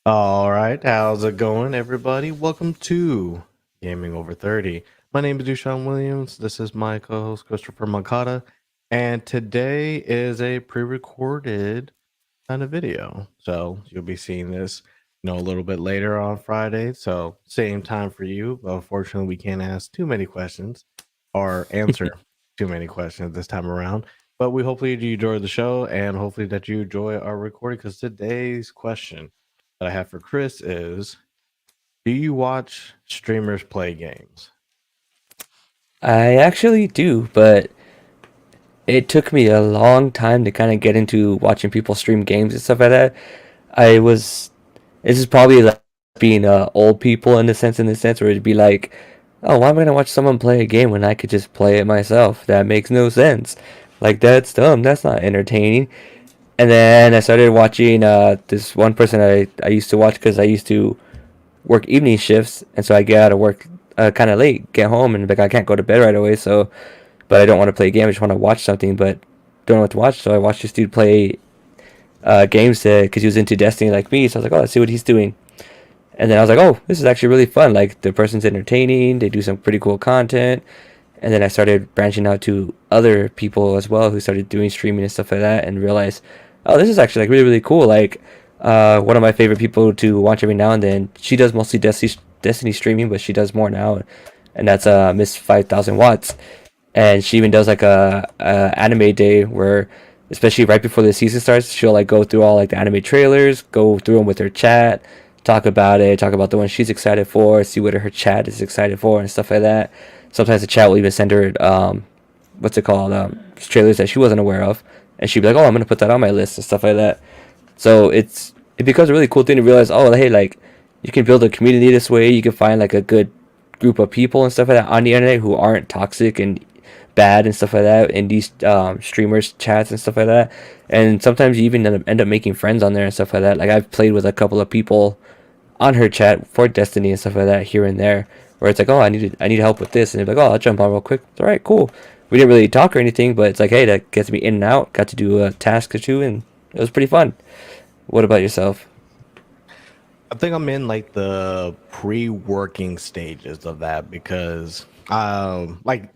All right, how's it going, everybody? Welcome to Gaming Over 30. My name is DuShaun Williams. This is my co host, Christopher Mancata. And today is a pre recorded kind of video. So you'll be seeing this, a little bit later on Friday. So, same time for you. But unfortunately, we can't ask too many questions or answer too many questions this time around. But we hopefully you enjoy the show and hopefully that you enjoy our recording because today's question that I have for Chris is: do you watch streamers play games? I actually do, but it took me a long time to kind of get into watching people stream games and stuff like that. I was, this is probably like being old people in the sense where it'd be like, oh, why am I gonna watch someone play a game when I could just play it myself? That makes no sense. Like that's dumb. That's not entertaining. And then I started watching this one person I used to watch because I used to work evening shifts, and so I get out of work kind of late, get home, and like I can't go to bed right away. So, but I don't want to play a game. I just want to watch something, but don't know what to watch. So I watched this dude play games because he was into Destiny like me. So I was like, oh, let's see what he's doing. And then I was like, oh, this is actually really fun. Like the person's entertaining. They do some pretty cool content. And then I started branching out to other people as well who started doing streaming and stuff like that, and realized, oh, this is actually like really really cool. Like one of my favorite people to watch every now and then. She does mostly Destiny streaming, but she does more now, and that's Miss 5000 Watts. And she even does like a anime day where, especially right before the season starts, she'll like go through all like the anime trailers, go through them with her chat, talk about it, talk about the one she's excited for, see what her chat is excited for, and stuff like that. Sometimes the chat will even send her what's it called, trailers that she wasn't aware of, and she'd be like, oh, I'm gonna put that on my list and stuff like that. So it becomes a really cool thing to realize, oh hey, like you can build a community this way. You can find like a good group of people and stuff like that on the internet who aren't toxic and bad and stuff like that in these streamers chats and stuff like that. And sometimes you even end up making friends on there and stuff like that. Like I've played with a couple of people on her chat for Destiny and stuff like that here and there, where it's like, oh, I need help with this, and they're like, oh, I'll jump on real quick. All right, cool. We didn't really talk or anything, but it's like, hey, that gets me in and out. Got to do a task or two, and it was pretty fun. What about yourself? I think I'm in like the pre-working stages of that because like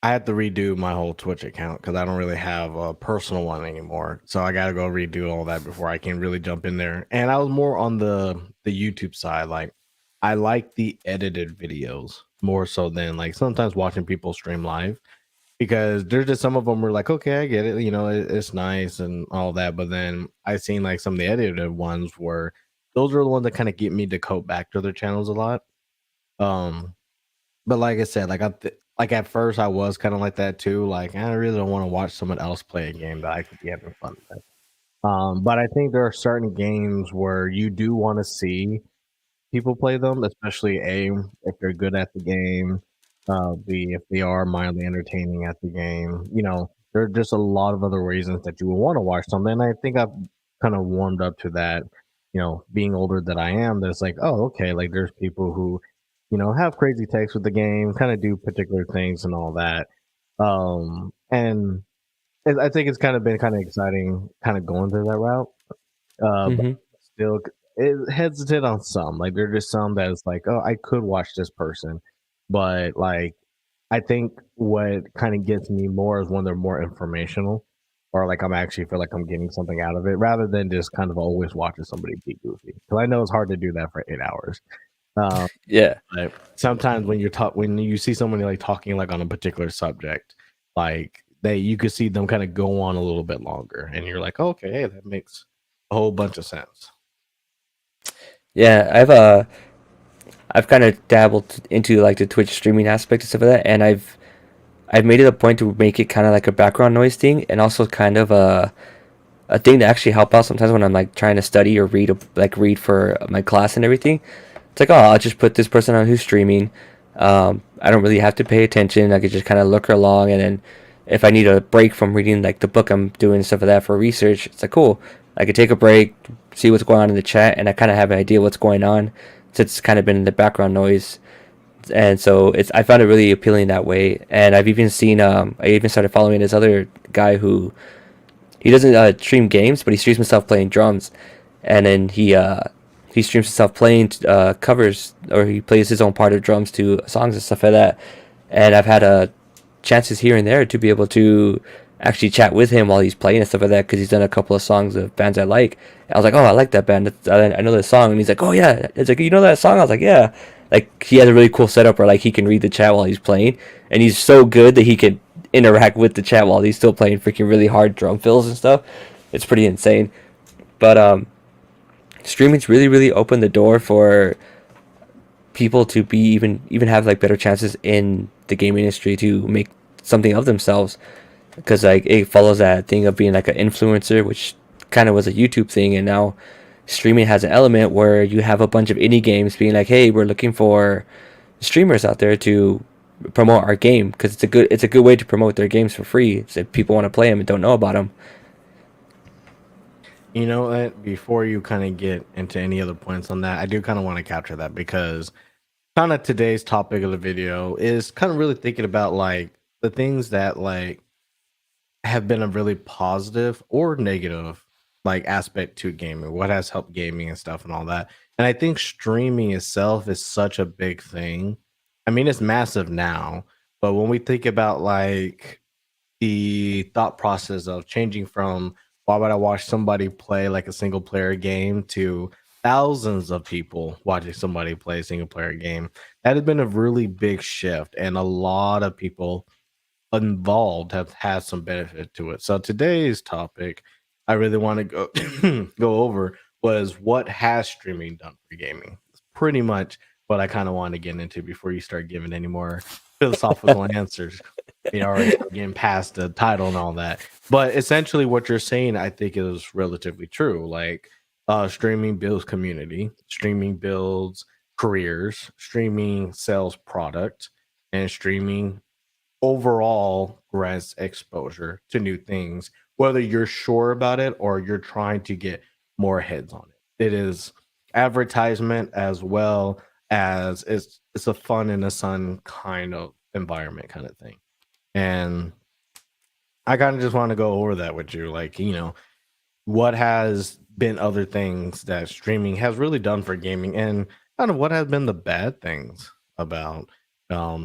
I had to redo my whole Twitch account because I don't really have a personal one anymore. So I gotta go redo all that before I can really jump in there. And I was more on the YouTube side. Like I like the edited videos more so than like sometimes watching people stream live because there's just some of them were like, okay, I get it, it's nice and all that. But then I seen like some of the edited ones where those are the ones that kind of get me to go back to their channels a lot. Um, but like I said, like at first I was kind of like that too. Like I really don't want to watch someone else play a game that I could be having fun with. But I think there are certain games where you do want to see people play them, especially A, if they're good at the game, B, if they are mildly entertaining at the game. There are just a lot of other reasons that you would want to watch something. And I think I've kind of warmed up to that, being older than I am, that's like, oh, okay, like there's people who, have crazy takes with the game, kind of do particular things and all that. And I think it's kind of been kind of exciting, kind of going through that route. But Mm-hmm. still hesitant on some. Like there are just some that is like, oh, I could watch this person, but like I think what kind of gets me more is when they're more informational, or like I'm actually feel like I'm getting something out of it, rather than just kind of always watching somebody be goofy. Because I know it's hard to do that for 8 hours. Um, Yeah. but sometimes when you see somebody like talking like on a particular subject, like you could see them kind of go on a little bit longer, and you're like, okay, hey, that makes a whole bunch of sense. Yeah, I've kind of dabbled into like the Twitch streaming aspect and stuff like that, and I've made it a point to make it kind of like a background noise thing, and also kind of a thing to actually help out sometimes when I'm like trying to study or read for my class and everything. It's like, oh, I'll just put this person on who's streaming. I don't really have to pay attention. I could just kind of look along, and then if I need a break from reading like the book I'm doing and stuff like that for research, it's like cool. I could take a break, see what's going on in the chat, and I kind of have an idea what's going on. So it's kind of been the background noise, and so it's I found it really appealing that way. And I've even seen I even started following this other guy who he doesn't stream games, but he streams himself playing drums, and then he he streams himself playing covers, or he plays his own part of drums to songs and stuff like that. And I've had chances here and there to be able to actually chat with him while he's playing and stuff like that because he's done a couple of songs of bands I like. I was like, oh, I like that band. I know this song, and he's like, oh yeah. It's like, you know that song? I was like, yeah. Like he has a really cool setup where like he can read the chat while he's playing, and he's so good that he can interact with the chat while he's still playing freaking really hard drum fills and stuff. It's pretty insane. But streaming's really opened the door for people to be even have like better chances in the game industry to make something of themselves because like it follows that thing of being like an influencer, which kind of was a YouTube thing, and now streaming has an element where you have a bunch of indie games being like, hey, we're looking for streamers out there to promote our game because it's a good way to promote their games for free so if people want to play them and don't know about them. You know what? Before you kind of get into any other points on that, I do kind of want to capture that because kind of today's topic of the video is kind of really thinking about like the things that like have been a really positive or negative like aspect to gaming, what has helped gaming and stuff and all that. And I think streaming itself is such a big thing. I mean, it's massive now, but when we think about like the thought process of changing from why would I watch somebody play like a single player game to thousands of people watching somebody play a single player game, that has been a really big shift. And a lot of people involved have had some benefit to it. So today's topic I really want to go over was what has streaming done for gaming. It's pretty much what I kind of want to get into before you start giving any more philosophical answers. You already start getting past the title and all that. But essentially what you're saying I think is relatively true. Like streaming builds community, streaming builds careers, streaming sells product, and streaming overall grants exposure to new things, whether you're sure about it or you're trying to get more heads on it. It is advertisement as well as it's a fun in the sun kind of environment kind of thing. And I kind of just want to go over that with you. Like, what has been other things that streaming has really done for gaming and kind of what has been the bad things about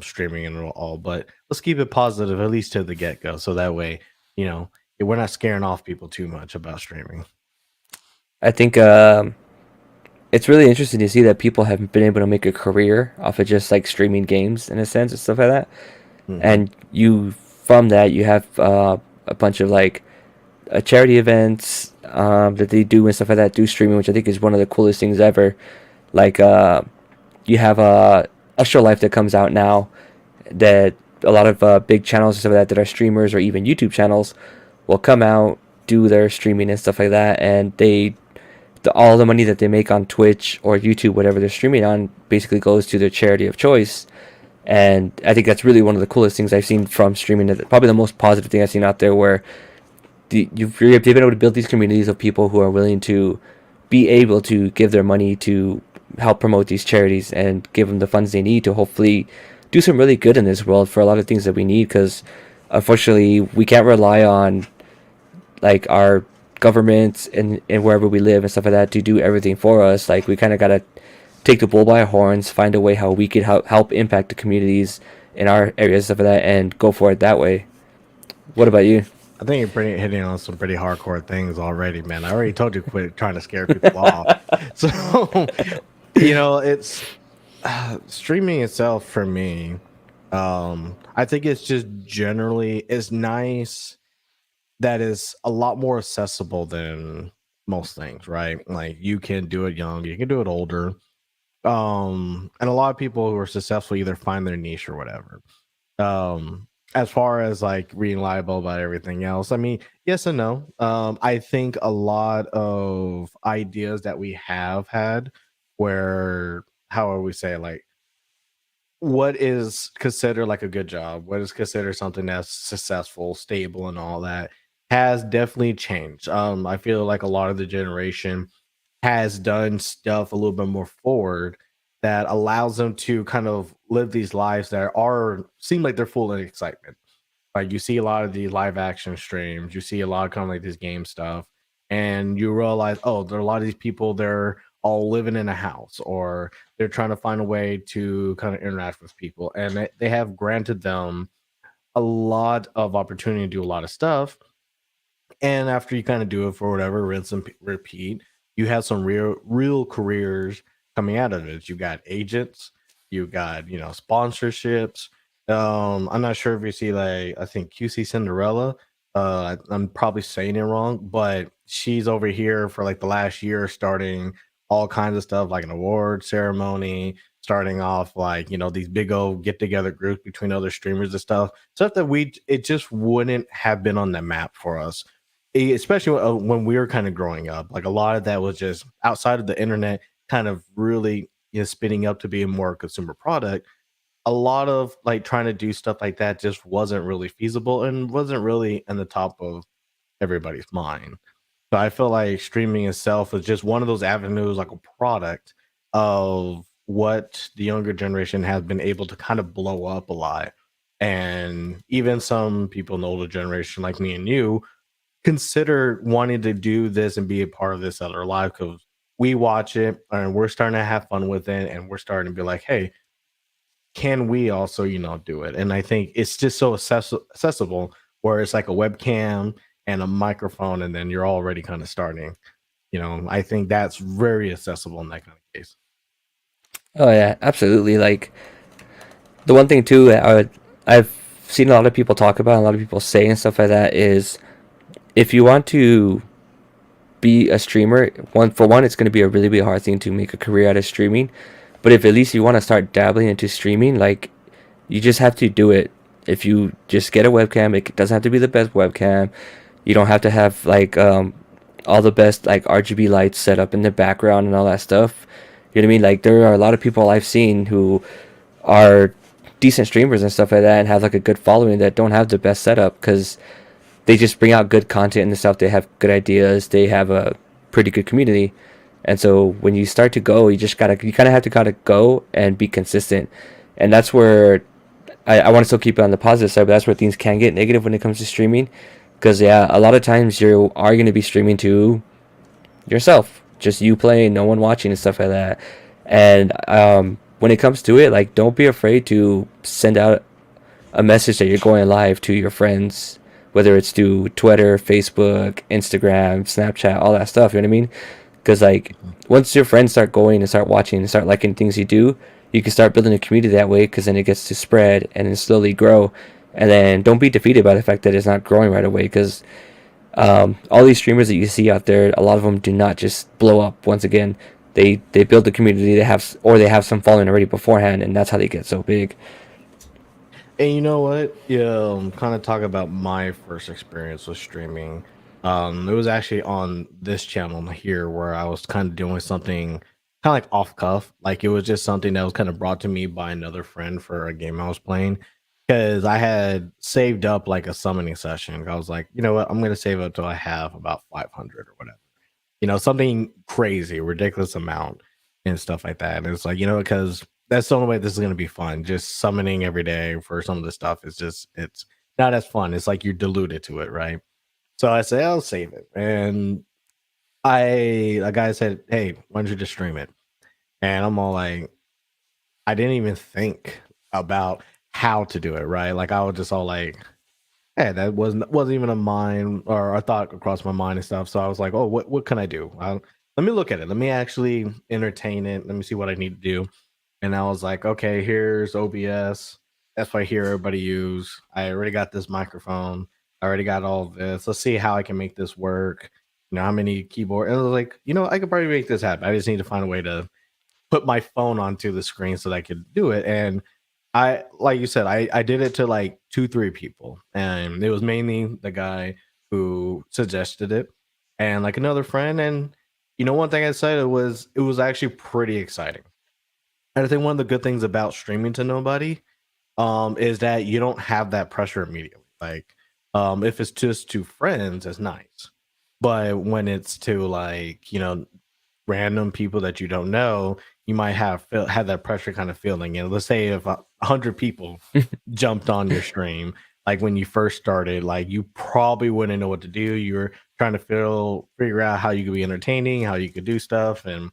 streaming and all. But let's keep it positive at least to the get-go so that way you know we're not scaring off people too much about streaming. I think it's really interesting to see that people have been able to make a career off of just like streaming games in a sense and stuff like that. Hmm. And you from that you have a bunch of like charity events that they do and stuff like that do streaming, which I think is one of the coolest things ever. Like you have Extra Life that comes out now that a lot of big channels and stuff like that are streamers or even YouTube channels will come out, do their streaming and stuff like that, and all the money that they make on Twitch or YouTube, whatever they're streaming on, basically goes to their charity of choice. And I think that's really one of the coolest things I've seen from streaming. Probably the most positive thing I've seen out there, where you've been able to build these communities of people who are willing to be able to give their money to help promote these charities and give them the funds they need to hopefully do some really good in this world for a lot of things that we need. Because unfortunately, we can't rely on like our governments and wherever we live and stuff like that to do everything for us. Like we kind of gotta take the bull by our horns, find a way how we could help impact the communities in our areas and stuff like that, and go for it that way. What about you? I think you're pretty hitting on some pretty hardcore things already, man. I already told you quit trying to scare people off. So it's streaming itself for me. I think it's just generally it's nice that is a lot more accessible than most things, right? Like you can do it young, you can do it older. And a lot of people who are successful either find their niche or whatever. As far as like being liable about everything else, I mean, yes and no. I think a lot of ideas that we have had where how would we say like what is considered like a good job, what is considered something that's successful, stable, and all that has definitely changed. I feel like a lot of the generation has done stuff a little bit more forward that allows them to kind of live these lives that are seem like they're full of excitement. Like you see a lot of the live action streams, you see a lot of kind of like this game stuff, and you realize, oh, there are a lot of these people. They're all living in a house, or they're trying to find a way to kind of interact with people, and they have granted them a lot of opportunity to do a lot of stuff. And after you kind of do it for whatever, rinse and repeat, you have some real careers coming out of it. You got agents, you got, sponsorships. I'm not sure if you see, like, I think QC Cinderella. I'm probably saying it wrong, but she's over here for like the last year, starting all kinds of stuff like an award ceremony, starting off like, these big old get together groups between other streamers and stuff that it just wouldn't have been on the map for us, especially when we were kind of growing up. Like, a lot of that was just outside of the internet, kind of really, spinning up to be a more consumer product. A lot of like trying to do stuff like that just wasn't really feasible and wasn't really in the top of everybody's mind. So I feel like streaming itself is just one of those avenues, like a product of what the younger generation has been able to kind of blow up a lot. And even some people in the older generation, like me and you, consider wanting to do this and be a part of this other life, because we watch it and we're starting to have fun with it, and we're starting to be like, hey, can we also, do it? And I think it's just so accessible, where it's like a webcam and a microphone, and then you're already kind of starting. I think that's very accessible in that kind of case. Oh yeah, absolutely. Like the one thing too, I've seen a lot of people talk about, a lot of people say and stuff like that is if you want to be a streamer, one, it's going to be a really, really hard thing to make a career out of streaming. But if at least you want to start dabbling into streaming, like you just have to do it. If you just get a webcam, it doesn't have to be the best webcam. You don't have to have like all the best like RGB lights set up in the background and all that stuff. You know what I mean? Like there are a lot of people I've seen who are decent streamers and stuff like that and have like a good following that don't have the best setup because they just bring out good content and stuff. They have good ideas. They have a pretty good community. And so when you start to go, you kind of have to kind of go and be consistent. And that's where I want to still keep it on the positive side, but that's where things can get negative when it comes to streaming. Because, yeah, a lot of times you are going to be streaming to yourself, just you playing, no one watching and stuff like that. And when it comes to it, like, don't be afraid to send out a message that you're going live to your friends, whether it's to Twitter, Facebook, Instagram, Snapchat, all that stuff. You know what I mean? Because like once your friends start going and start watching and start liking things you do, you can start building a community that way. Because then it gets to spread and then slowly grow. And then don't be defeated by the fact that it's not growing right away. Because all these streamers that you see out there, a lot of them do not just blow up. Once again, they build the community they have some following already beforehand, and that's how they get so big. And you know what? Yeah, kind of talk about my first experience with streaming. It was actually on this channel here where I was kind of doing something kind of like off cuff. Like, it was just something that was kind of brought to me by another friend for a game I was playing, because I had saved up like a summoning session. I was like, you know what? I'm going to save up till I have about 500 or whatever. Something crazy, ridiculous amount and stuff like that. And it's like, because that's the only way this is going to be fun. Just summoning every day for some of the stuff is just, it's not as fun. It's like you're deluded to it, right? So I say, I'll save it. And a guy said, hey, why don't you just stream it? And I'm all like, I didn't even think about how to do it, right? Like, I was just all like, hey, that wasn't even a mind or a thought across my mind and stuff. So I was like, oh, what can I do? Let me look at it. Let me actually entertain it. Let me see what I need to do. And I was like, okay, here's OBS. That's what I hear everybody use. I already got this microphone. I already got all of this. Let's see how I can make this work. How many keyboard? And I was like, I could probably make this happen. I just need to find a way to put my phone onto the screen so that I could do it. And I, like you said, I did it to like 2, 3 people, and it was mainly the guy who suggested it, and like another friend. And one thing I said, it was actually pretty exciting. And I think one of the good things about streaming to nobody, is that you don't have that pressure immediately. Like, if it's just to friends, it's nice, but when it's to like random people that you don't know, you might have that pressure kind of feeling. And let's say if 100 people jumped on your stream, like when you first started, like you probably wouldn't know what to do. You're trying to figure out how you could be entertaining, how you could do stuff, and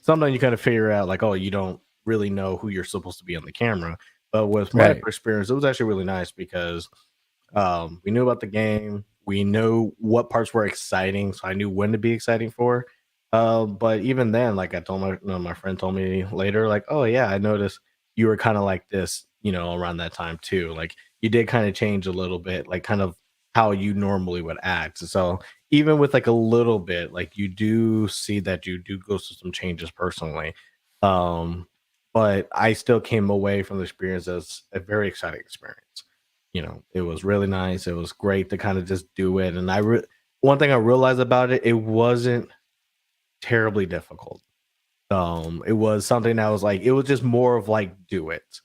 sometimes you kind of figure out like, oh, you don't really know who you're supposed to be on the camera. But with my Right. experience, it was actually really nice because we knew about the game. We knew what parts were exciting, so I knew when to be exciting for. But even then, like I told my friend told me later, like, oh yeah, I noticed you were kind of like this, around that time too. Like you did kind of change a little bit, like kind of how you normally would act. So even with like a little bit, like you do see that you do go through some changes personally. Um, but I still came away from the experience as a very exciting experience. It was really nice. It was great to kind of just do it. And one thing I realized about it, it wasn't terribly difficult. It was something that was like, it was just more of like, do it.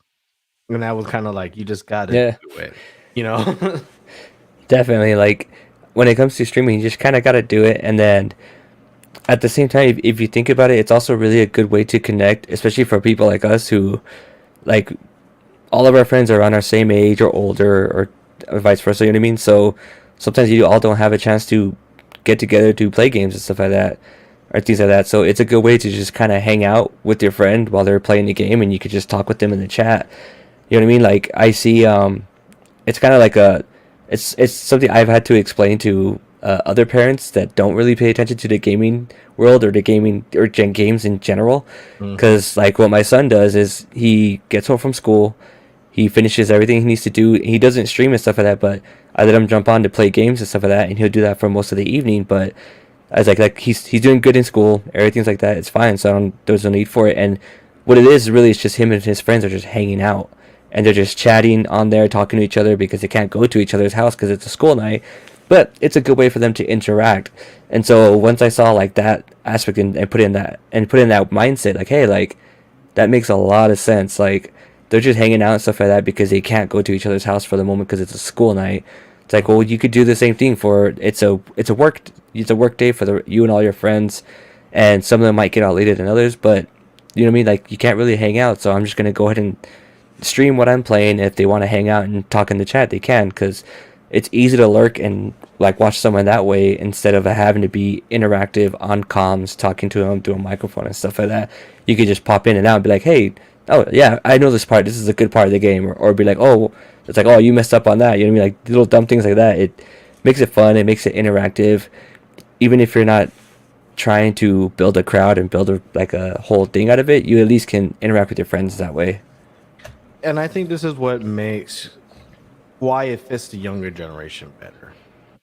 And that was kind of like, you just got to Yeah, do it, you know? definitely. Like when it comes to streaming, you just kind of got to do it. And then at the same time, if you think about it, it's also really a good way to connect, especially for people like us who, like, all of our friends are around our same age or older, or vice versa. You know what I mean? So sometimes you all don't have a chance to get together to play games and stuff like that, or things like that. So it's a good way to just kind of hang out with your friend while they're playing the game, and you could just talk with them in the chat. You know what I mean? Like I see, it's kind of like it's something I've had to explain to other parents that don't really pay attention to the gaming world or the gaming or games in general. Hmm. Because like what my son does is he gets home from school, he finishes everything he needs to do. He doesn't stream and stuff like that, but I let him jump on to play games and stuff like that, and he'll do that for most of the evening. But I was like he's doing good in school, everything's like that. It's fine, so there's no need for it. And what it is really is just him and his friends are just hanging out, and they're just chatting on there, talking to each other because they can't go to each other's house because it's a school night. But it's a good way for them to interact. And so once I saw like that aspect and put in that mindset, like hey, like that makes a lot of sense. Like they're just hanging out and stuff like that because they can't go to each other's house for the moment because it's a school night. It's like, well, you could do the same thing for it's a work day for you and all your friends, and some of them might get out later than others, but you know what I mean. Like you can't really hang out, so I'm just gonna go ahead and stream what I'm playing. If they want to hang out and talk in the chat, they can because it's easy to lurk and like watch someone that way instead of having to be interactive on comms, talking to them through a microphone and stuff like that. You could just pop in and out and be like, hey, oh yeah, I know this part. This is a good part of the game, or be like, oh, it's like, oh, you messed up on that. You know what I mean? Like little dumb things like that. It makes it fun. It makes it interactive. Even if you're not trying to build a crowd and build like a whole thing out of it, you at least can interact with your friends that way. And I think this is what makes why it fits the younger generation better.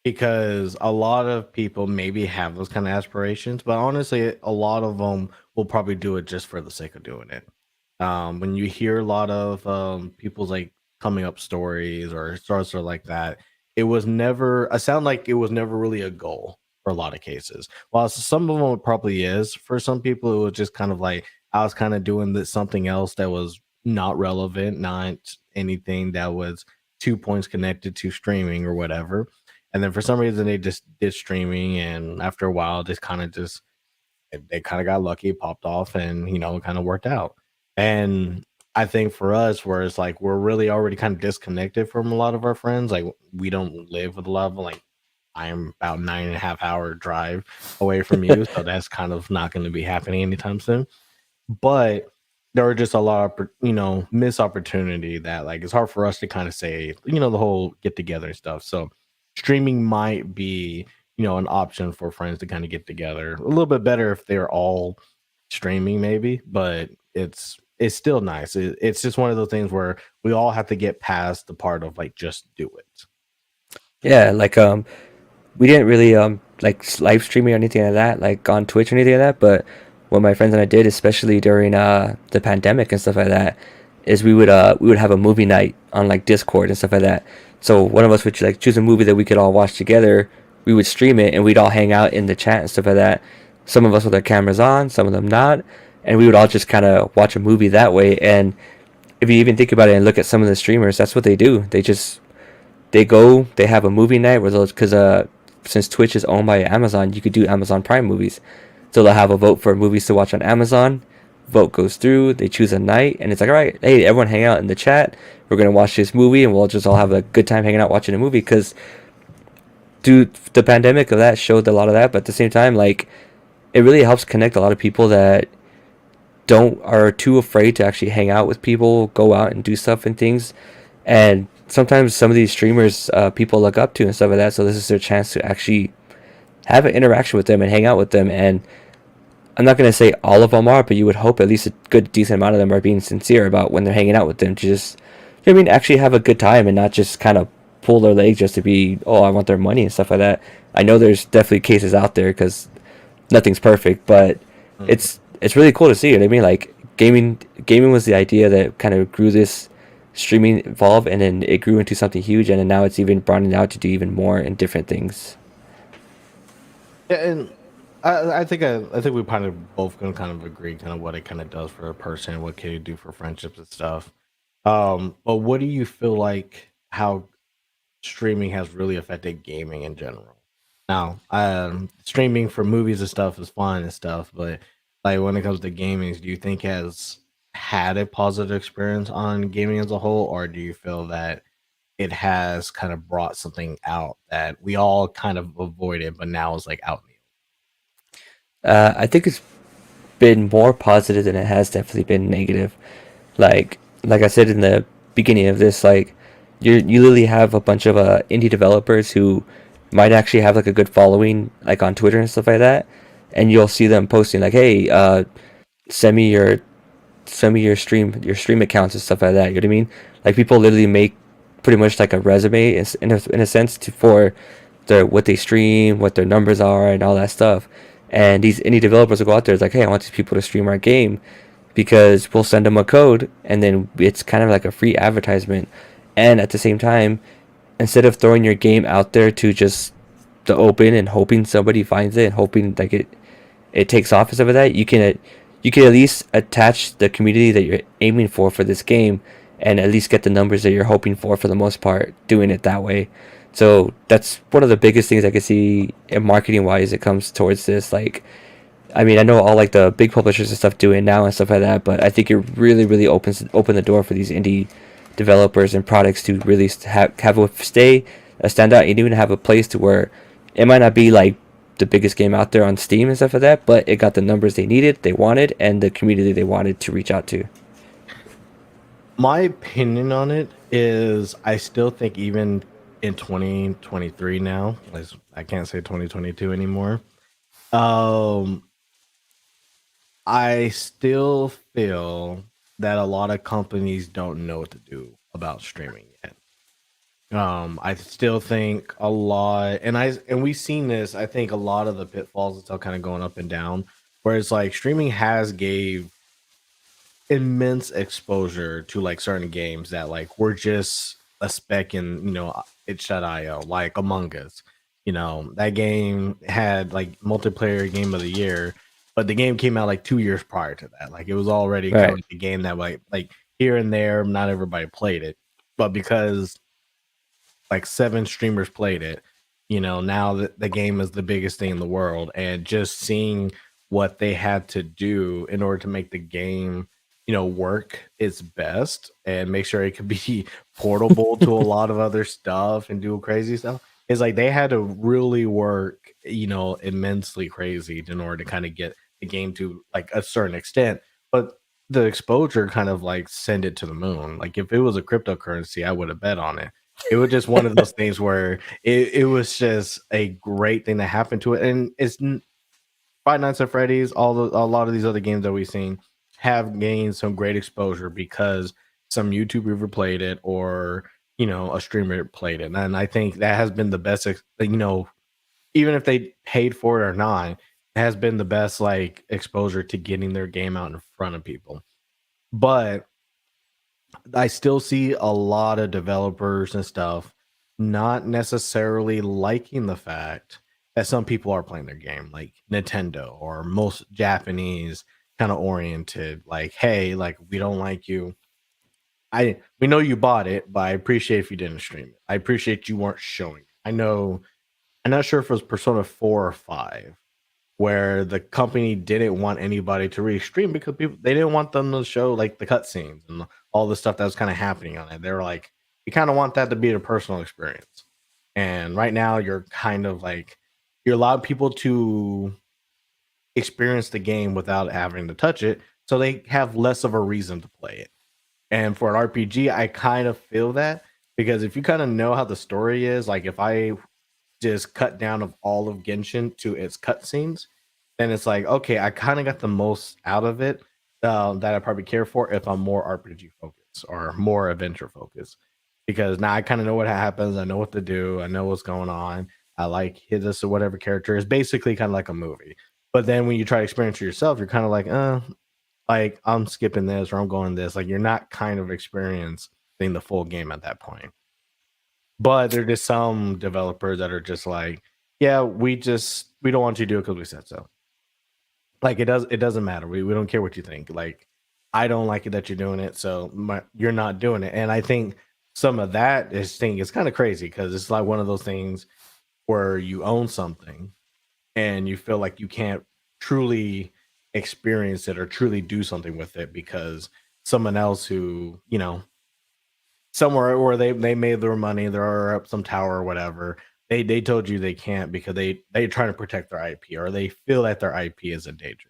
Because a lot of people maybe have those kind of aspirations, but honestly, a lot of them will probably do it just for the sake of doing it. When you hear a lot of people's like coming up stories or stories like that, it was never. I sound like it was never really a goal for a lot of cases. While some of them it probably is, for some people it was just kind of like I was kind of doing this something else that was not relevant, not anything that was 2 points connected to streaming or whatever. And then for some reason they just did streaming, and after a while, just they kind of got lucky, popped off, and it kind of worked out. And I think for us, where it's like we're really already kind of disconnected from a lot of our friends, like we don't live with a lot of them. Like I am about 9.5 hour drive away from you, so that's kind of not going to be happening anytime soon. But there were just a lot of missed opportunity that like it's hard for us to kind of say the whole get together and stuff. So streaming might be an option for friends to kind of get together a little bit better if they're all streaming maybe, but it's still nice. It's just one of those things where we all have to get past the part of like just do it. Yeah, like we didn't really like live streaming or anything like that, like on Twitch or anything like that. But what my friends and I did, especially during the pandemic and stuff like that, is we would have a movie night on like Discord and stuff like that. So one of us would like choose a movie that we could all watch together. We would stream it and we'd all hang out in the chat and stuff like that. Some of us with their cameras on, some of them not, and we would all just kind of watch a movie that way. And if you even think about it and look at some of the streamers, that's what they do. They have a movie night where those because since Twitch is owned by Amazon, you could do Amazon Prime movies. So they'll have a vote for movies to watch on Amazon. Vote goes through, they choose a night, and it's like, all right, hey, everyone hang out in the chat. We're gonna watch this movie, and we'll just all have a good time hanging out watching a movie. Because, dude, the pandemic of that showed a lot of that, but at the same time, like, it really helps connect a lot of people that don't are too afraid to actually hang out with people, go out and do stuff and things. And sometimes some of these streamers, people look up to and stuff like that. So this is their chance to actually have an interaction with them and hang out with them. And I'm not gonna say all of them are, but you would hope at least a good decent amount of them are being sincere about when they're hanging out with them to just, you know what I mean, actually have a good time and not just kind of pull their leg just to be, oh, I want their money and stuff like that. I know there's definitely cases out there because nothing's perfect, but Mhm. it's really cool to see it. I mean, like gaming was the idea that kind of grew this streaming evolve, and then it grew into something huge, and then now it's even broadening out to do even more and different things. Yeah, and I think we kind of both can kind of agree kind of what it kind of does for a person, what can it do for friendships and stuff. But what do you feel like how streaming has really affected gaming in general? Now, streaming for movies and stuff is fine and stuff, but like when it comes to gaming, do you think has had a positive experience on gaming as a whole, or do you feel that it has kind of brought something out that we all kind of avoided, but now is like out in I think it's been more positive than it has definitely been negative. Like I said in the beginning of this, like you literally have a bunch of indie developers who might actually have like a good following, like on Twitter and stuff like that, and you'll see them posting like, "Hey, send me your your stream accounts and stuff like that." You know what I mean? Like people literally make pretty much like a resume in a sense to for their what they stream, what their numbers are, and all that stuff. And these indie developers will go out there. It's like, hey, I want these people to stream our game because we'll send them a code, and then it's kind of like a free advertisement. And at the same time, instead of throwing your game out there to just the open and hoping somebody finds it and hoping like it takes off and stuff like that, you can at least attach the community that you're aiming for this game, and at least get the numbers that you're hoping for the most part, doing it that way. So that's one of the biggest things I can see in marketing wise it comes towards this. Like, I mean, I know all like the big publishers and stuff do it now and stuff like that, but I think it really open the door for these indie developers and products to really have a standout, and even have a place to where it might not be like the biggest game out there on Steam and stuff like that, but it got the numbers they needed, they wanted, and the community they wanted to reach out to. My opinion on it is I still think even in 2023 now, I can't say 2022 anymore. Um, I still feel that a lot of companies don't know what to do about streaming yet. I still think a lot, and we've seen this. I think a lot of the pitfalls are still kind of going up and down. Whereas like streaming has gave immense exposure to like certain games that like were just a speck in itch.io, like Among Us. That game had like multiplayer game of the year, but the game came out like 2 years prior to that. Like it was already kind of Right. like a game that like here and there, not everybody played it, but because like 7 streamers played it. Now the game is the biggest thing in the world, and just seeing what they had to do in order to make the game, work its best and make sure it could be portable to a lot of other stuff and do crazy stuff. Is like they had to really work, immensely crazy in order to kind of get the game to like a certain extent. But the exposure kind of like send it to the moon. Like if it was a cryptocurrency, I would have bet on it. It was just one of those things where it was just a great thing that happened to it, and Five Nights at Freddy's, a lot of these other games that we've seen have gained some great exposure because some YouTuber played it, or a streamer played it, and I think that has been the best. Even if they paid for it or not, it has been the best like exposure to getting their game out in front of people. But I still see a lot of developers and stuff not necessarily liking the fact that some people are playing their game, like Nintendo or most Japanese kind of oriented. Like, hey, like we don't like you. We know you bought it, but I appreciate if you didn't stream it. I appreciate you weren't showing it. I know. I'm not sure if it was Persona 4 or 5 where the company didn't want anybody to really stream because they didn't want them to show like the cutscenes and all the stuff that was kind of happening on it. They were like, we kind of want that to be a personal experience. And right now, you're kind of like you're allowing people to experience the game without having to touch it, so they have less of a reason to play it. And for an RPG, I kind of feel that because if you kind of know how the story is, like if I just cut down of all of Genshin to its cutscenes, then it's like, okay, I kind of got the most out of it that I probably care for if I'm more RPG focused or more adventure focused. Because now I kind of know what happens, I know what to do, I know what's going on. I like hit this or whatever character is basically kind of like a movie. But then when you try to experience it yourself, you're kind of like I'm skipping this or I'm going this. Like you're not kind of experiencing the full game at that point. But there are just some developers that are just like, yeah, we don't want you to do it because we said so. Like it doesn't matter. We don't care what you think. Like I don't like it that you're doing it, so you're not doing it. And I think some of that is thing is kind of crazy because it's like one of those things where you own something and you feel like you can't truly experience it or truly do something with it because someone else who somewhere where they made their money, they're up some tower or whatever. They told you they can't because they trying to protect their IP or they feel that their IP is in danger,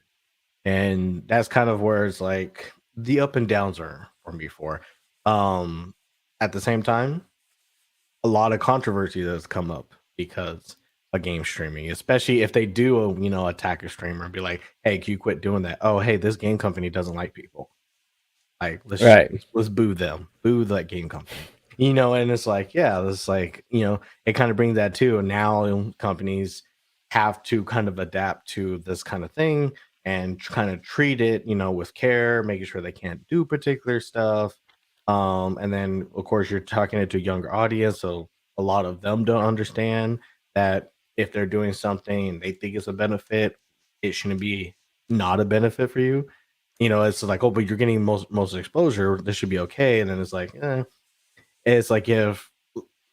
and that's kind of where it's like the up and downs are for me. For um, at the same time, a lot of controversy that's come up because of game streaming, especially if they do attack a streamer and be like, "Hey, can you quit doing that?" Oh, hey, this game company doesn't like people. Like Right. let's boo them, boo that game company, and it's like yeah, it's like it kind of brings that too. And now companies have to kind of adapt to this kind of thing and kind of treat it, with care, making sure they can't do particular stuff. And then of course you're talking it to a younger audience, so a lot of them don't understand that if they're doing something and they think it's a benefit, it shouldn't be not a benefit for you. It's like, oh, but you're getting most exposure. This should be okay. And then it's like, it's like if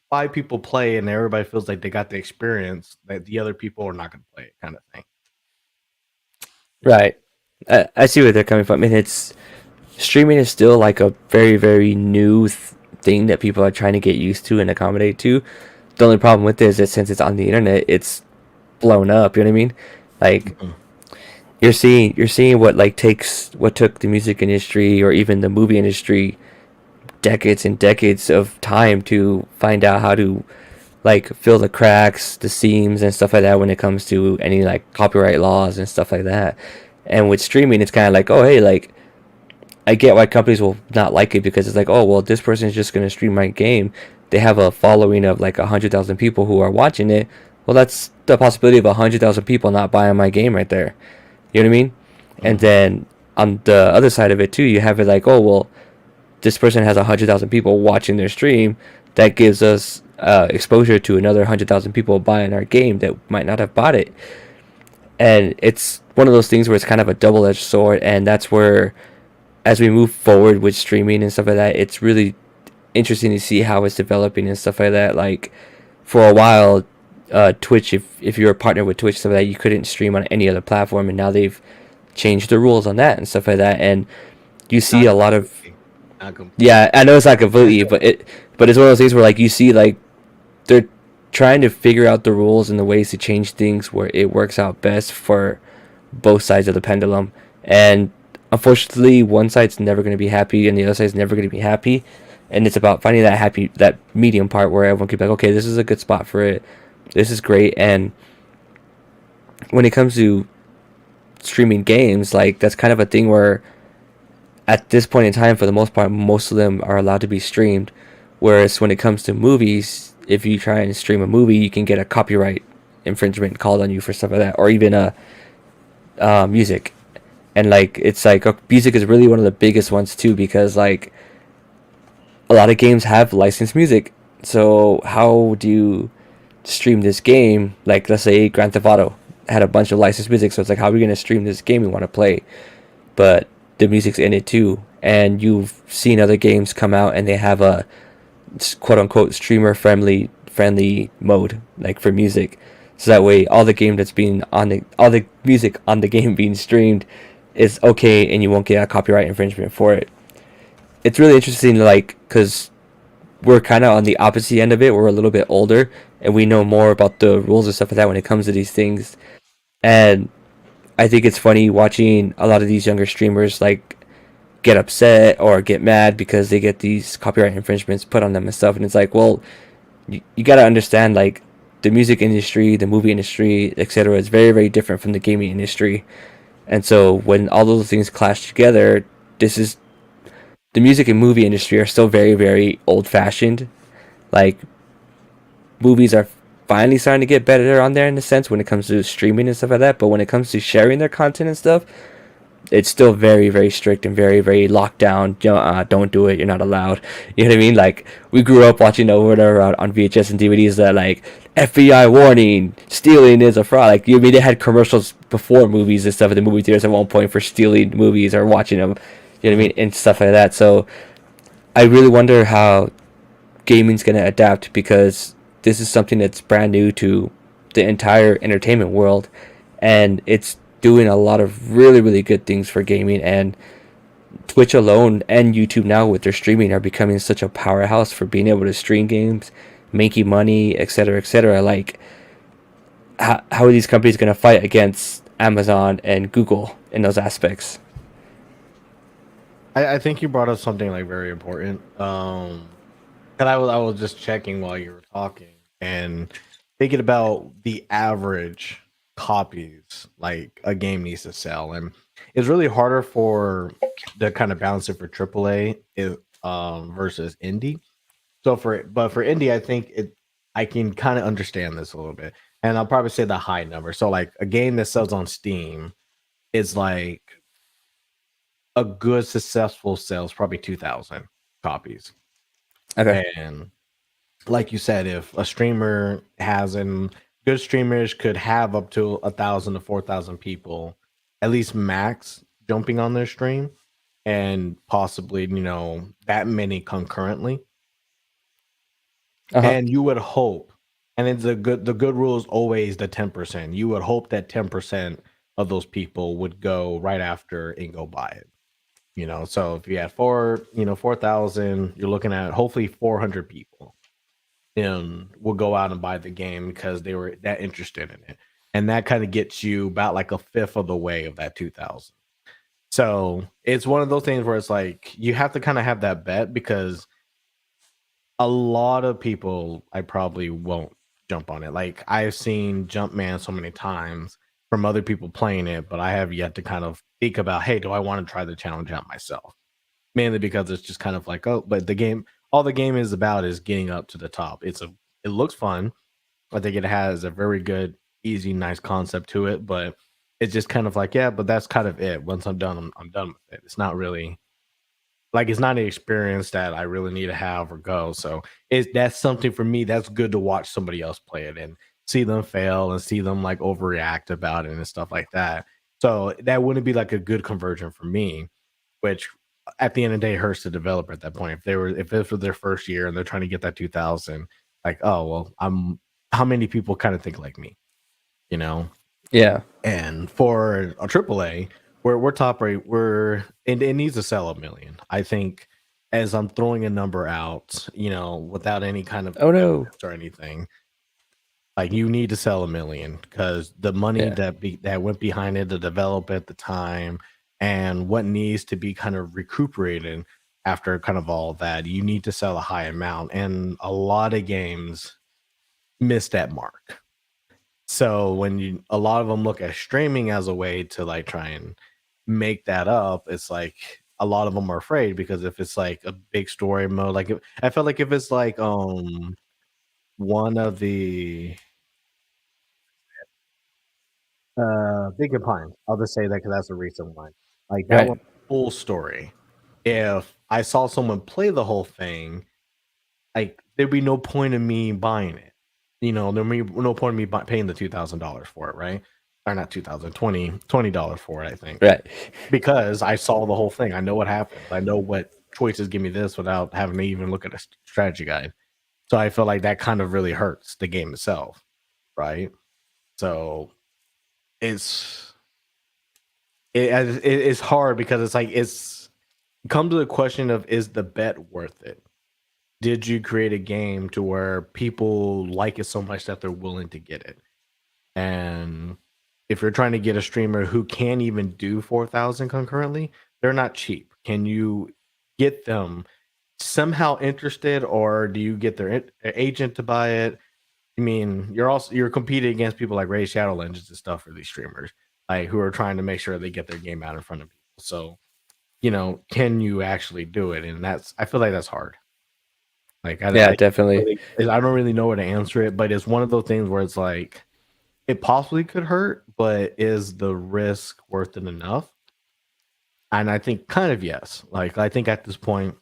five people play and everybody feels like they got the experience, that the other people are not going to play it, kind of thing. Right. I see where they're coming from. And it's streaming is still like a very, very new thing that people are trying to get used to and accommodate to. The only problem with it is that since it's on the internet, it's blown up. You know what I mean? Like Mhm. you're seeing what like takes what took the music industry or even the movie industry decades and decades of time to find out how to like fill the cracks, the seams and stuff like that when it comes to any like copyright laws and stuff like that. And with streaming, it's kind of like, oh hey, like I get why companies will not like it because it's like, oh well, this person is just gonna stream my game. They have a following of like 100,000 people who are watching it. Well, that's the possibility of 100,000 people not buying my game right there. You know what I mean? And Mhm. then on the other side of it too, you have it like, oh well, this person has 100,000 people watching their stream. That gives us exposure to another 100,000 people buying our game that might not have bought it. And it's one of those things where it's kind of a double-edged sword. And that's where, as we move forward with streaming and stuff like that, it's really interesting to see how it's developing and stuff like that. Like for a while, Twitch, if you were a partner with Twitch, stuff like that, you couldn't stream on any other platform, and now they've changed the rules on that and stuff like that. And you see Not a lot of, completely. Not completely. yeah, I know it's not completely, but it's one of those things where like you see like they're trying to figure out the rules and the ways to change things where it works out best for both sides of the pendulum. And unfortunately, one side's never going to be happy, and the other side's never going to be happy. And it's about finding that medium part where everyone can be like, okay, this is a good spot for it. This is great. And when it comes to streaming games, like that's kind of a thing where at this point in time, for the most part, most of them are allowed to be streamed. Whereas when it comes to movies, if you try and stream a movie, you can get a copyright infringement called on you for stuff like that, or even a music. And like it's like music is really one of the biggest ones too, because like a lot of games have licensed music. So how do you stream this game? Like let's say Grand Theft Auto had a bunch of licensed music, so it's like how are we gonna stream this game we want to play? But the music's in it too. And you've seen other games come out and they have a quote unquote streamer friendly mode like for music. So that way all the game that's being on the all the music on the game being streamed is okay and you won't get a copyright infringement for it. It's really interesting like cuz we're kind of on the opposite end of it. We're a little bit older and we know more about the rules and stuff like that when it comes to these things. And I think it's funny watching a lot of these younger streamers like get upset or get mad because they get these copyright infringements put on them and stuff. And it's like, well, you got to understand like the music industry, the movie industry, etc. is very, very different from the gaming industry. And so when all those things clash together, this is the music and movie industry are still very, very old fashioned. Like movies are finally starting to get better on there in a sense when it comes to streaming and stuff like that. But when it comes to sharing their content and stuff, it's still very, very strict and very, very locked down. You know, don't do it. You're not allowed. You know what I mean? Like we grew up watching over there on VHS and DVDs that like FBI warning, stealing is a fraud. Like you I mean they had commercials before movies and stuff at the movie theaters at one point for stealing movies or watching them. You know what I mean? And stuff like that. So I really wonder how gaming's gonna adapt because this is something that's brand new to the entire entertainment world, and it's doing a lot of really really good things for gaming. And Twitch alone and YouTube now with their streaming are becoming such a powerhouse for being able to stream games, making money, etc., etc. Like, how are these companies going to fight against Amazon and Google in those aspects? I think you brought up something like very important. And I was just checking while you were talking and thinking about the average copies like a game needs to sell, and it's really harder for the kind of balance it for AAA versus indie. So for indie, I think I can kind of understand this a little bit, and I'll probably say the high number. So like a game that sells on Steam is like a good successful sales probably 2,000 copies, Okay. and like you said, if a streamer has and good streamers could have up to 1,000 to 4,000 people, at least max jumping on their stream, and possibly that many concurrently. Uh huh. And you would hope, and it's the good rule is always the 10%. You would hope that 10% of those people would go right after and go buy it. So if you had 4,000, you're looking at hopefully 400 people will go out and buy the game because they were that interested in it. And that kind of gets you about like a fifth of the way of that 2,000. So it's one of those things where it's like you have to kind of have that bet because a lot of people I probably won't jump on it. Like I've seen Jumpman so many times from other people playing it, but I have yet to kind of think about, hey, do I want to try the challenge out myself? Mainly because it's just kind of like, oh, but all the game is about is getting up to the top. It looks fun. I think it has a very good, easy, nice concept to it, but it's just kind of like, yeah, but that's kind of it. Once I'm done, I'm done with it. It's not really like it's not an experience that I really need to have or go. So that's something for me that's good to watch somebody else play it and see them fail and see them like overreact about it and stuff like that. So that wouldn't be like a good conversion for me, which at the end of the day hurts the developer at that point. If this was their first year and they're trying to get that 2,000, like, oh well, I'm how many people kind of think like me, you know? Yeah. And for a AAA, we're top rate. It needs to sell 1 million. I think as I'm throwing a number out, without any kind of Oh no. evidence or anything, like you need to sell 1 million because the money Yeah. that went behind it to develop at the time and what needs to be kind of recuperated after kind of all that, you need to sell a high amount, and a lot of games miss that mark. So when a lot of them look at streaming as a way to like try and make that up, it's like a lot of them are afraid because if it's like a big story mode, like I felt like if it's like one of the Big and Pine, I'll just say that because that's a recent one. Like that Right. one full story. If I saw someone play the whole thing, like there'd be no point in me buying it. There'd be no point in me paying the $2,000 for it, right? Or not 2000, $20 for it, I think. Right. Because I saw the whole thing. I know what happens. I know what choices give me this without having to even look at a strategy guide. So I feel like that kind of really hurts the game itself, right? So it's it's hard because it's like it's come to the question of, is the bet worth it? Did you create a game to where people like it so much that they're willing to get it? And if you're trying to get a streamer who can even do 4,000 concurrently, they're not cheap. Can you get them somehow interested, or do you get their agent to buy it? I mean, you're competing against people like Ray Shadow Legends and stuff for these streamers, like who are trying to make sure they get their game out in front of people. So, can you actually do it? And I feel like that's hard. Like Yeah, definitely. I don't really know where to answer it, but it's one of those things where it's like it possibly could hurt, but is the risk worth it enough? And I think kind of yes. Like I think at this point,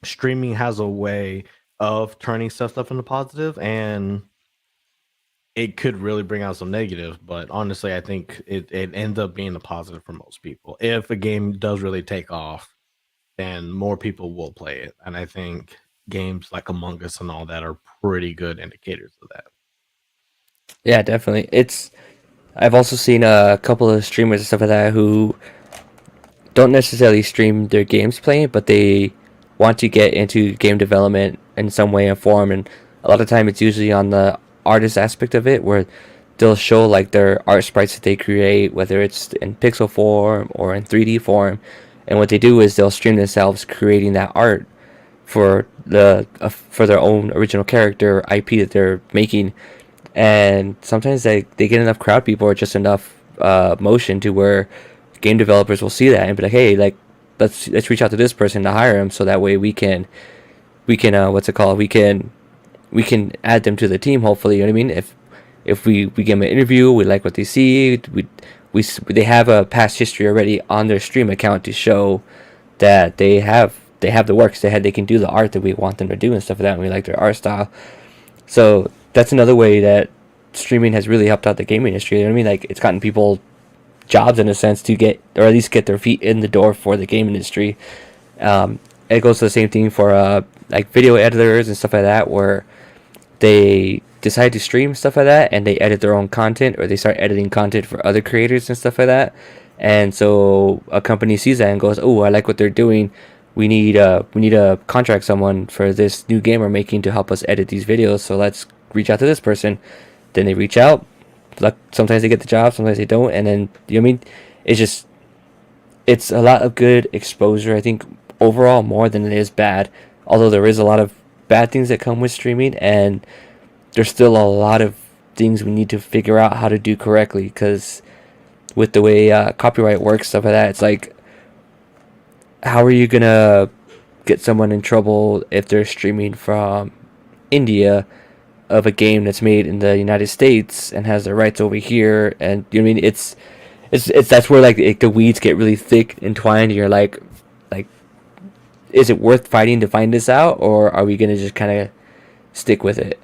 streaming has a way of turning stuff into positive, and it could really bring out some negatives. But honestly, I think it ends up being a positive for most people. If a game does really take off, then more people will play it. And I think games like Among Us and all that are pretty good indicators of that. Yeah, definitely. I've also seen a couple of streamers and stuff like that who don't necessarily stream their games playing, but they want to get into game development in some way or form. And a lot of time, it's usually on the artist aspect of it, where they'll show like their art sprites that they create, whether it's in pixel form or in 3D form. And what they do is they'll stream themselves creating that art for for their own original character IP that they're making. And sometimes they get enough crowd people or just enough motion to where game developers will see that and be like, hey, like let's reach out to this person to hire him, so that way we can what's it called, we can add them to the team, hopefully. You know what I mean? If we give them an interview, we like what they see, they have a past history already on their stream account to show that they have the works, they can do the art that we want them to do and stuff like that, and we like their art style. So that's another way that streaming has really helped out the gaming industry. You know what I mean? Like, it's gotten people jobs in a sense to get, or at least get their feet in the door for the game industry. It goes to the same thing for like video editors and stuff like that, where they decide to stream stuff like that and they edit their own content, or they start editing content for other creators and stuff like that. And so a company sees that and goes, "Oh, I like what they're doing. We need to contract someone for this new game we're making to help us edit these videos. So let's reach out to this person." Then they reach out. Like, sometimes they get the job, sometimes they don't, and then, you know what I mean? It's just, it's a lot of good exposure, I think, overall, more than it is bad. Although there is a lot of bad things that come with streaming, and there's still a lot of things we need to figure out how to do correctly, because with the way copyright works, stuff like that, it's like, how are you gonna get someone in trouble if they're streaming from India of a game that's made in the United States and has the rights over here? And you know what I mean? It's that's where like the weeds get really thick, entwined. And you're like, is it worth fighting to find this out, or are we gonna just kind of stick with it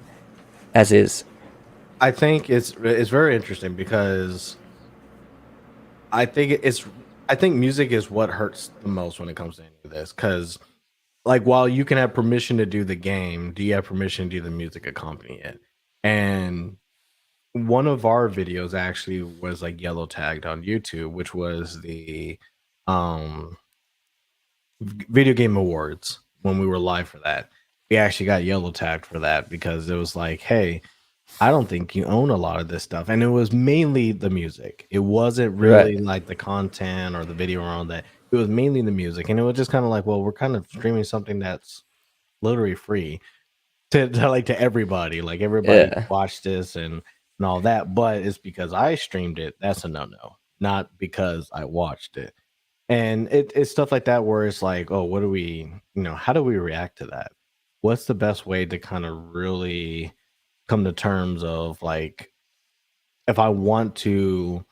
as is? I think it's very interesting because I think I think music is what hurts the most when it comes to any of this. Because like while you can have permission to do the game, do you have permission to do the music accompany it? And one of our videos actually was like yellow tagged on YouTube, which was the um video game awards when we were live for that. We actually got yellow tagged for that because it was like, hey, I don't think you own a lot of this stuff. And it was mainly the music. It wasn't Right. really like the content or the video or all that. It was mainly the music. And it was just kind of like, well, we're kind of streaming something that's literally free to everybody. Like everybody can Yeah. watch this and all that. But it's because I streamed it. That's a no, not because I watched it. And it's stuff like that where it's like, oh, what do we, how do we react to that? What's the best way to kind of really come to terms of like, if I want to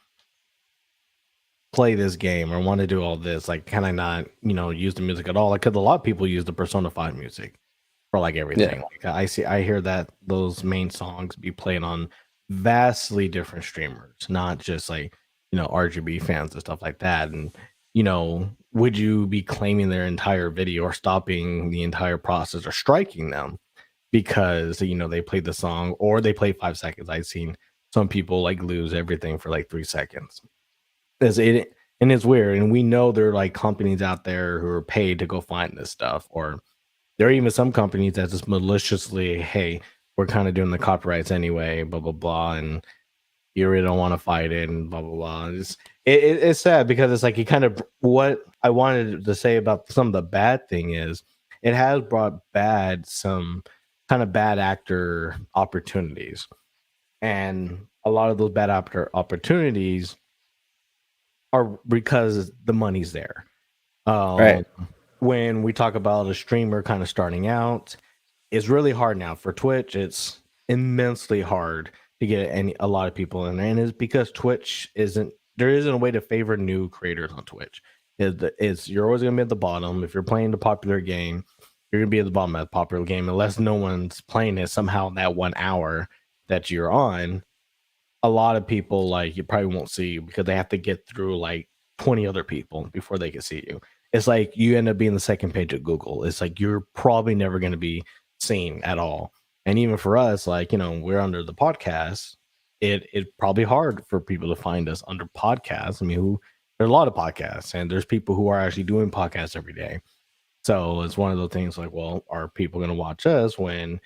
play this game or want to do all this, like, can I not, use the music at all? Like, because a lot of people use the Persona 5 music for like Yeah. everything. Like, I hear that those main songs be played on vastly different streamers, not just like, RGB fans and stuff like that. And, would you be claiming their entire video or stopping the entire process or striking them because, they played the song or they play 5 seconds? I've seen some people like lose everything for like 3 seconds. And it's weird. And we know there are like companies out there who are paid to go find this stuff, or there are even some companies that just maliciously, hey, we're kind of doing the copyrights anyway, blah blah blah, and you really don't want to fight it and blah blah blah. It's sad because it's like you kind of what I wanted to say about some of the bad thing is it has brought bad some kind of bad actor opportunities, and a lot of those bad actor opportunities are because the money's there. Um, Right. when we talk about a streamer kind of starting out, it's really hard now for Twitch. It's immensely hard to get a lot of people in, and it's because Twitch isn't there isn't a way to favor new creators on Twitch. It's you're always gonna be at the bottom if you're playing the popular game. You're gonna be at the bottom of the popular game unless no one's playing it somehow in that 1 hour that you're on. A lot of people like you probably won't see you because they have to get through like 20 other people before they can see you. It's like you end up being the second page of Google. It's like you're probably never going to be seen at all. And even for us, like, we're under the podcast. It's probably hard for people to find us under podcasts. I mean, there's a lot of podcasts and there's people who are actually doing podcasts every day. So it's one of those things like, well, are people going to watch us when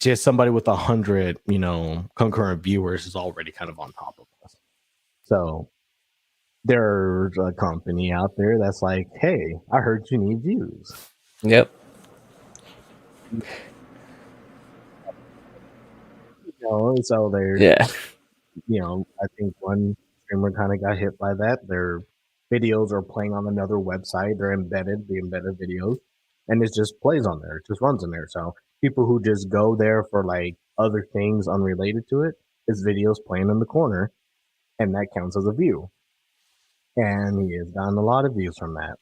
just somebody with 100, concurrent viewers is already kind of on top of us. So there's a company out there that's like, hey, I heard you need views. Yep. So they're, Yeah. I think one streamer kind of got hit by that. Their videos are playing on another website. They're the embedded videos, and it just plays on there. It just runs in there. So people who just go there for like other things unrelated to it, his videos playing in the corner, and that counts as a view. And he has gotten a lot of views from that.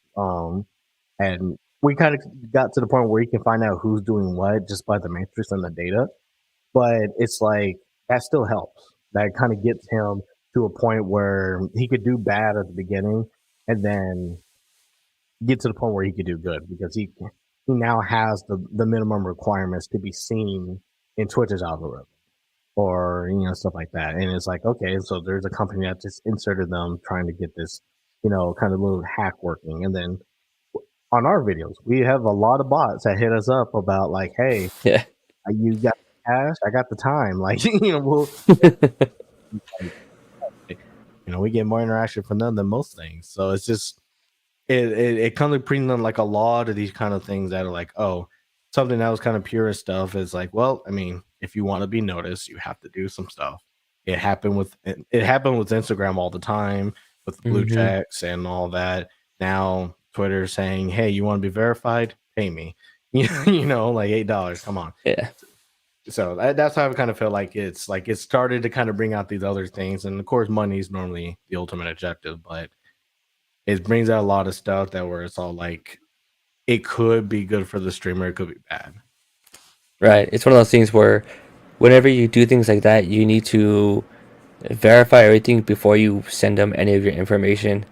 And we kind of got to the point where you can find out who's doing what just by the matrix and the data. But it's like that still helps. That kind of gets him to a point where he could do bad at the beginning and then get to the point where he could do good because he now has the minimum requirements to be seen in Twitch's algorithm or stuff like that. And it's like, okay, so there's a company that just inserted them trying to get this, kind of little hack working. And then on our videos, we have a lot of bots that hit us up about like, hey, Yeah. you got cash, I got the time. Like, we get more interaction from them than most things. So it's just it comes to bring them like a lot of these kind of things that are like, oh, something that was kind of purist stuff is like, well, I mean, if you want to be noticed, you have to do some stuff. It happened with Instagram all the time with the blue Hmm. checks and all that. Now Twitter saying, hey, you want to be verified? Pay me. Like $8. Come on. Yeah. So that's how I kind of feel like it's like it started to kind of bring out these other things, and of course, money is normally the ultimate objective, but it brings out a lot of stuff that where it's all like it could be good for the streamer, it could be bad. Right. It's one of those things where whenever you do things like that, you need to verify everything before you send them any of your information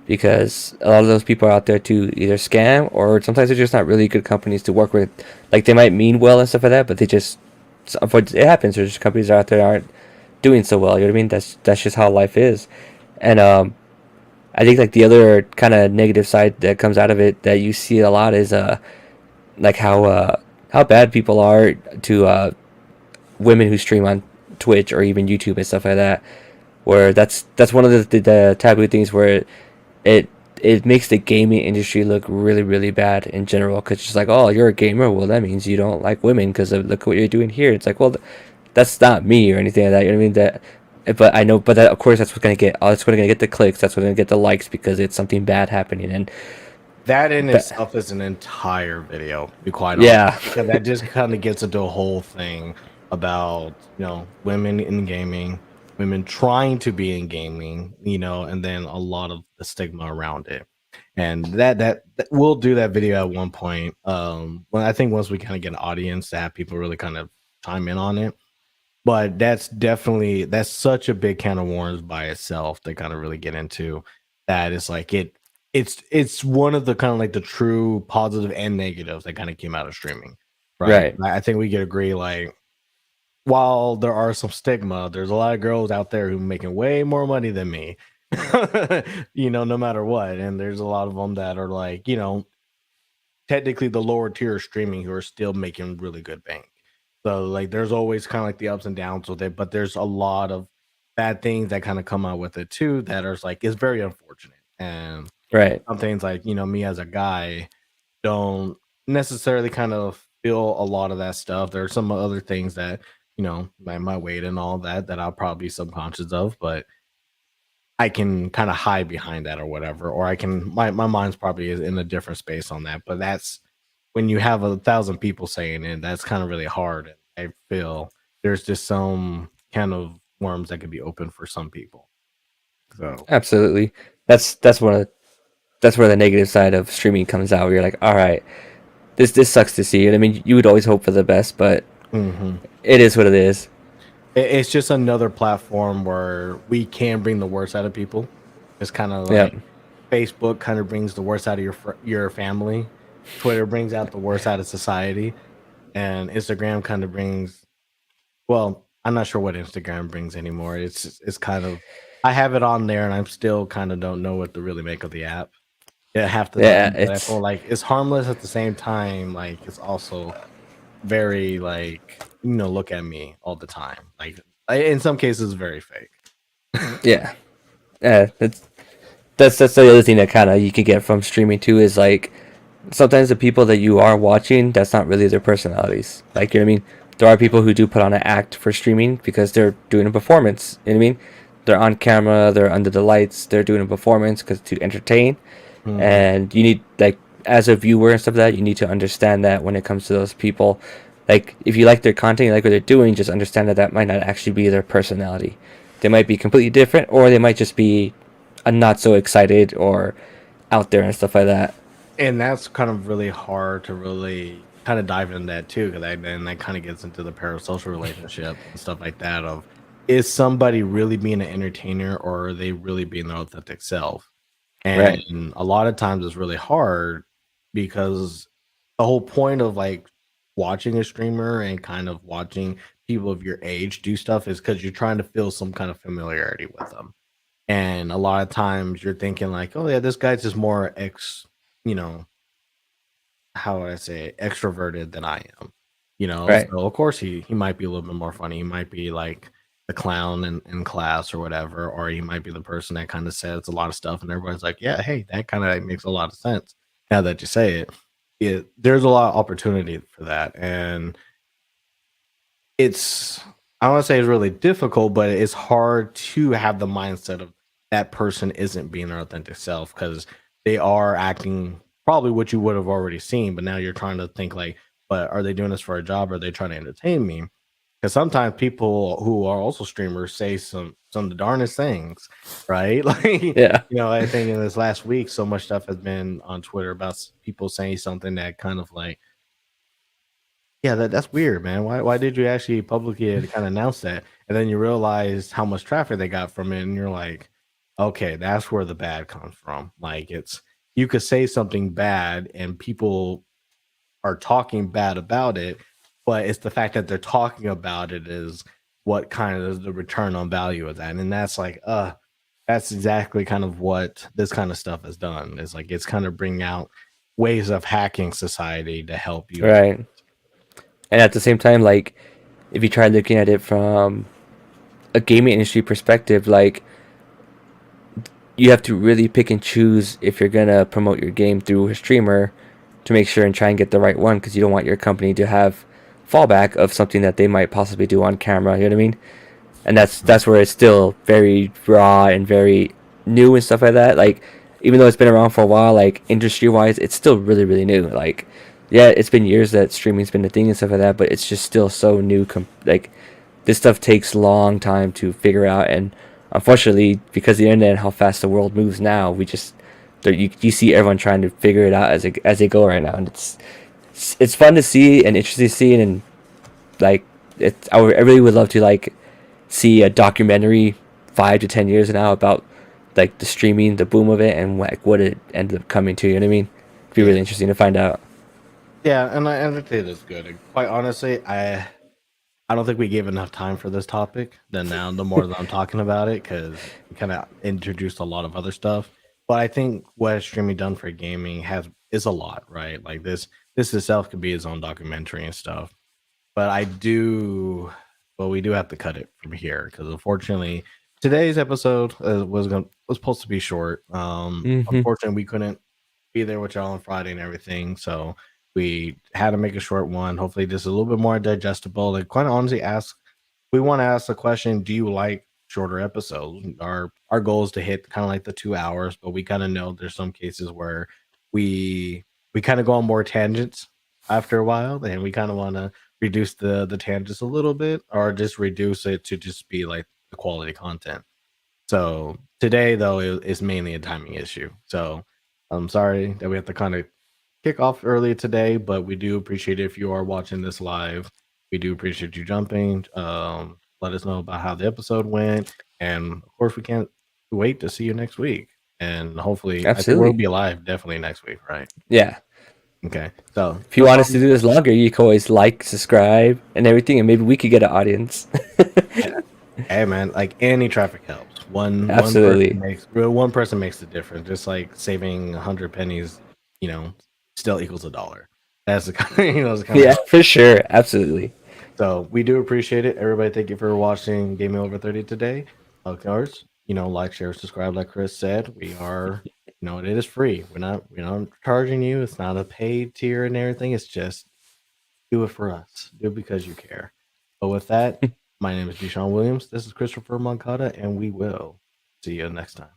because a lot of those people are out there to either scam or sometimes they're just not really good companies to work with. Like they might mean well and stuff like that, but they just it happens. There's just companies out there that aren't doing so well. You know what I mean? That's just how life is. And I think like the other kind of negative side that comes out of it that you see a lot is like how bad people are to women who stream on Twitch or even YouTube and stuff like that. Where that's one of the taboo things where it it makes the gaming industry look really really bad in general because it's just like, oh, you're a gamer, well that means you don't like women because look what you're doing here. It's like, well, that's not me or anything like that. You know what I mean? But I know, but that, of course, that's what's gonna get. That's what's gonna get the clicks. That's what's gonna get the likes because it's something bad happening. And That in but itself is an entire video, to be quite honest, yeah, because that just kind of gets into a whole thing about women in gaming, women trying to be in gaming, and then a lot of the stigma around it. And that we'll do that video at one point. Well, I think once we kind of get an audience to have people really kind of chime in on it. But that's such a big can of worms by itself to kind of really get into. That is like it's one of the kind of like the true positive and negatives that kind of came out of streaming, right? right, I think we could agree like while there are some stigma, there's a lot of girls out there who are making way more money than me, no matter what. And there's a lot of them that are like, technically the lower tier streaming who are still making really good bank. So like there's always kind of like the ups and downs with it, but there's a lot of bad things that kind of come out with it too that are like it's very unfortunate. And Right. some things like, me as a guy don't necessarily kind of feel a lot of that stuff. There are some other things that, my weight and all that that I'll probably be subconscious of, but I can kind of hide behind that or whatever, or I can my mind's probably is in a different space on that. But that's when you have 1,000 people saying it, that's kind of really hard. I feel there's just some kind of worms that could be open for some people. So, Absolutely. That's one of that's where the negative side of streaming comes out. Where you're like, all right, this sucks to see. And I mean, you would always hope for the best, but mhm. it is what it is. It's just another platform where we can bring the worst out of people. It's kind of Yeah. like Facebook kind of brings the worst out of your family. Twitter brings out the worst out of society, and Instagram kind of brings. Well, I'm not sure what Instagram brings anymore. It's kind of I have it on there, and I'm still kind of don't know what to really make of the app. Yeah, half the Yeah. time, but I feel It's like it's harmless at the same time. Like it's also very like look at me all the time. Like in some cases, very fake. yeah. That's that's the other thing that kind of you can get from streaming too is like sometimes the people that you are watching, that's not really their personalities. Like, you know what I mean? There are people who do put on an act for streaming because they're doing a performance. You know what I mean? They're on camera, they're under the lights, they're doing a performance because to entertain. Hmm. And you need, like, as a viewer and stuff like that, you need to understand that when it comes to those people. Like, if you like their content, you like what they're doing, just understand that that might not actually be their personality. They might be completely different, or they might just be a not so excited or out there and stuff like that. And that's kind of really hard to really kind of dive into that too, because then that kind of gets into the parasocial relationship and stuff like that. Of is somebody really being an entertainer or are they really being their authentic self? Right. And a lot of times it's really hard because the whole point of like watching a streamer and kind of watching people of your age do stuff is because you're trying to feel some kind of familiarity with them. And a lot of times you're thinking like, oh yeah, this guy's just more you know, how would I say, extroverted than I am. Right. So of course he might be a little bit more funny. He might be like the clown in class or whatever, or he might be the person that kind of says a lot of stuff, and everybody's like, yeah, hey, that kind of makes a lot of sense now that you say it. There's a lot of opportunity for that, and it's I don't want to say it's really difficult, but it's hard to have the mindset of that person isn't being their authentic self because they are acting probably what you would have already seen, but now you're trying to think like, but are they doing this for a job? Or are they trying to entertain me? Because sometimes people who are also streamers say some of the darnest things, right? Like, Yeah. I think in this last week, so much stuff has been on Twitter about people saying something that kind of like yeah, that's weird, man. Why did you actually publicly kind of announce that? And then you realize how much traffic they got from it, and you're like, okay, that's where the bad comes from. Like it's you could say something bad and people are talking bad about it, but it's the fact that they're talking about it is what kind of is the return on value of that. And that's like, that's exactly kind of what this kind of stuff has done. Is like it's kind of bringing out ways of hacking society to help you. Right. And at the same time, like, if you try looking at it from a gaming industry perspective, like, you have to really pick and choose if you're gonna promote your game through a streamer to make sure and try and get the right one because you don't want your company to have fallback of something that they might possibly do on camera. You know what I mean? And that's where it's still very raw and very new and stuff like that. Like, even though it's been around for a while, like industry wise, it's still really really new. Like, yeah, it's been years that streaming's been a thing and stuff like that, but it's just still so new. Like, this stuff takes long time to figure out, and unfortunately, because of the internet and how fast the world moves now, we just you see everyone trying to figure it out as they go right now, and it's fun to see and interesting to see, and like I really would love to like see a documentary 5 to 10 years now about like the streaming, the boom of it, and like what it ended up coming to. You know what I mean? It'd be Yeah. really interesting to find out. Yeah, and I think it is good. And quite honestly, I don't think we gave enough time for this topic. Then now, the more that I'm talking about it, because we kind of introduced a lot of other stuff. But I think what streaming done for gaming has is a lot, right? Like this itself could be its own documentary and stuff. But I do, well, we do have to cut it from here because unfortunately, today's episode was supposed to be short. Hmm. Unfortunately, we couldn't be there with y'all on Friday and everything, so we had to make a short one. Hopefully, this is a little bit more digestible. Like, quite honestly, we want to ask the question: do you like shorter episodes? Our goal is to hit kind of like the 2 hours, but we kind of know there's some cases where we we kind of go on more tangents after a while, and we kind of want to reduce the tangents a little bit, or just reduce it to just be like the quality content. So today, though, is mainly a timing issue. So I'm sorry that we have to kind of kick off early today, but we do appreciate it if you are watching this live. We do appreciate you jumping. Let us know about how the episode went, and of course, we can't wait to see you next week. And hopefully, I think we'll Absolutely. be live definitely next week, right? Yeah. Okay. So If you that's want all. us to do this longer, you can always like, subscribe, and everything, and maybe we could get an audience. Yeah. Hey man, like any traffic helps. Absolutely. One person makes the difference. Just like saving 100 pennies, you know, still equals $1. That's the kind of, it's kind of Yeah, how. for sure. Absolutely. So we do appreciate it, everybody. Thank you for watching Gaming Over 30 today. Of course, like, share, subscribe. Like Chris said, we are, it is free. We're not charging you. It's not a paid tier and everything. It's just do it for us. Do it because you care. But with that, my name is DuShaun Williams. This is Christopher Moncada, and we will see you next time.